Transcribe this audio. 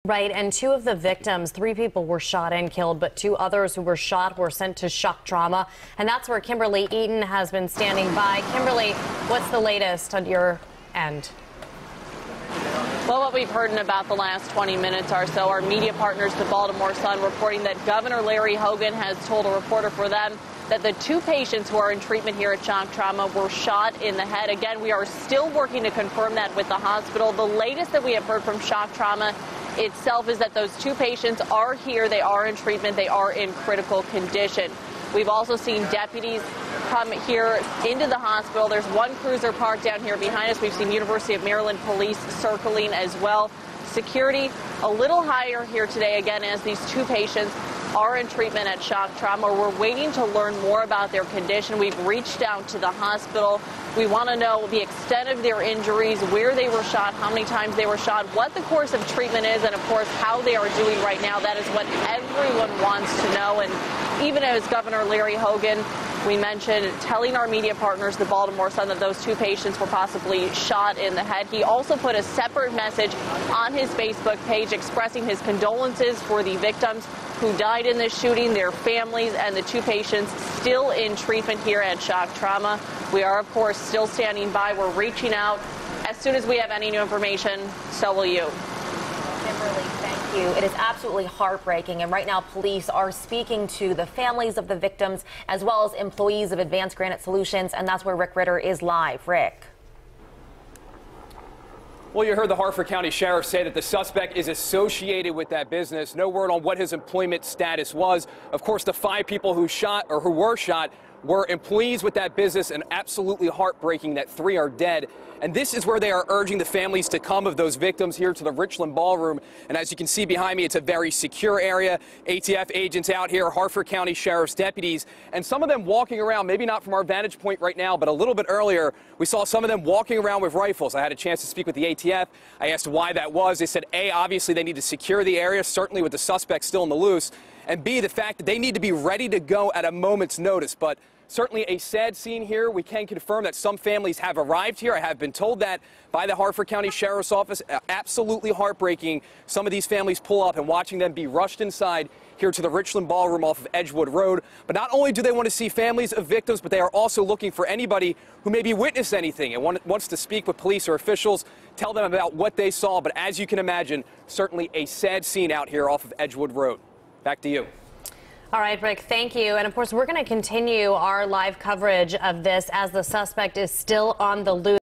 Right, and two of the victims, 3 people were shot and killed, but 2 others who were shot were sent to shock trauma. And that's where Kimberly Eiten has been standing by. Kimberly, what's the latest on your end? Well, what we've heard in about the last 20 minutes or so, our media partners, the Baltimore Sun, reporting that Governor Larry Hogan has told a reporter for them that the 2 patients who are in treatment here at shock trauma were shot in the head. Again, we are still working to confirm that with the hospital. The latest that we have heard from shock trauma itself is that those 2 patients are here. They are in treatment. They are in critical condition. We've also seen deputies come here into the hospital. There's 1 cruiser parked down here behind us. We've seen University of Maryland police circling as well. Security a little higher here today, again, as these 2 patients are in treatment at shock trauma. We're waiting to learn more about their condition. We've reached out to the hospital. We want to know the extent of their injuries, where they were shot, how many times they were shot, what the course of treatment is, and of course how they are doing right now. That is what everyone wants to know. And even as Governor Larry Hogan, we mentioned, telling our media partners, the Baltimore Sun, that those 2 patients were possibly shot in the head. He also put a separate message on his Facebook page expressing his condolences for the victims who died in this shooting, their families, and the 2 patients still in treatment here at shock trauma. We are, of course, still standing by. We're reaching out. As soon as we have any new information, so will you. Kimberly, thank you. It is absolutely heartbreaking, and right now police are speaking to the families of the victims as well as employees of Advanced Granite Solutions, and that's where Rick Ritter is live. Rick. Well, you heard the Harford County Sheriff say that the suspect is associated with that business. No word on what his employment status was. Of course, the 5 people who were shot were employees with that business, and absolutely heartbreaking that 3 are dead. And this is where they are urging the families to come of those victims here to the Richland Ballroom. And as you can see behind me, it's a very secure area. ATF agents out here, Harford County Sheriff's deputies, and some of them walking around, maybe not from our vantage point right now, but a little bit earlier, we saw some of them walking around with rifles. I had a chance to speak with the ATF. I asked why that was. They said, A, obviously they need to secure the area, certainly with the suspect still in the loose, and B, the fact that they need to be ready to go at a moment's notice. But certainly a sad scene here. We can confirm that some families have arrived here. I have been told that by the Harford County Sheriff's Office. Absolutely heartbreaking. Some of these families pull up and watching them be rushed inside here to the Richland Ballroom off of Edgewood Road. But not only do they want to see families of victims, but they are also looking for anybody who maybe witnessed anything and wants to speak with police or officials, tell them about what they saw. But as you can imagine, certainly a sad scene out here off of Edgewood Road. Back to you. All right, Rick, thank you. And of course, we're going to continue our live coverage of this as the suspect is still on the loose.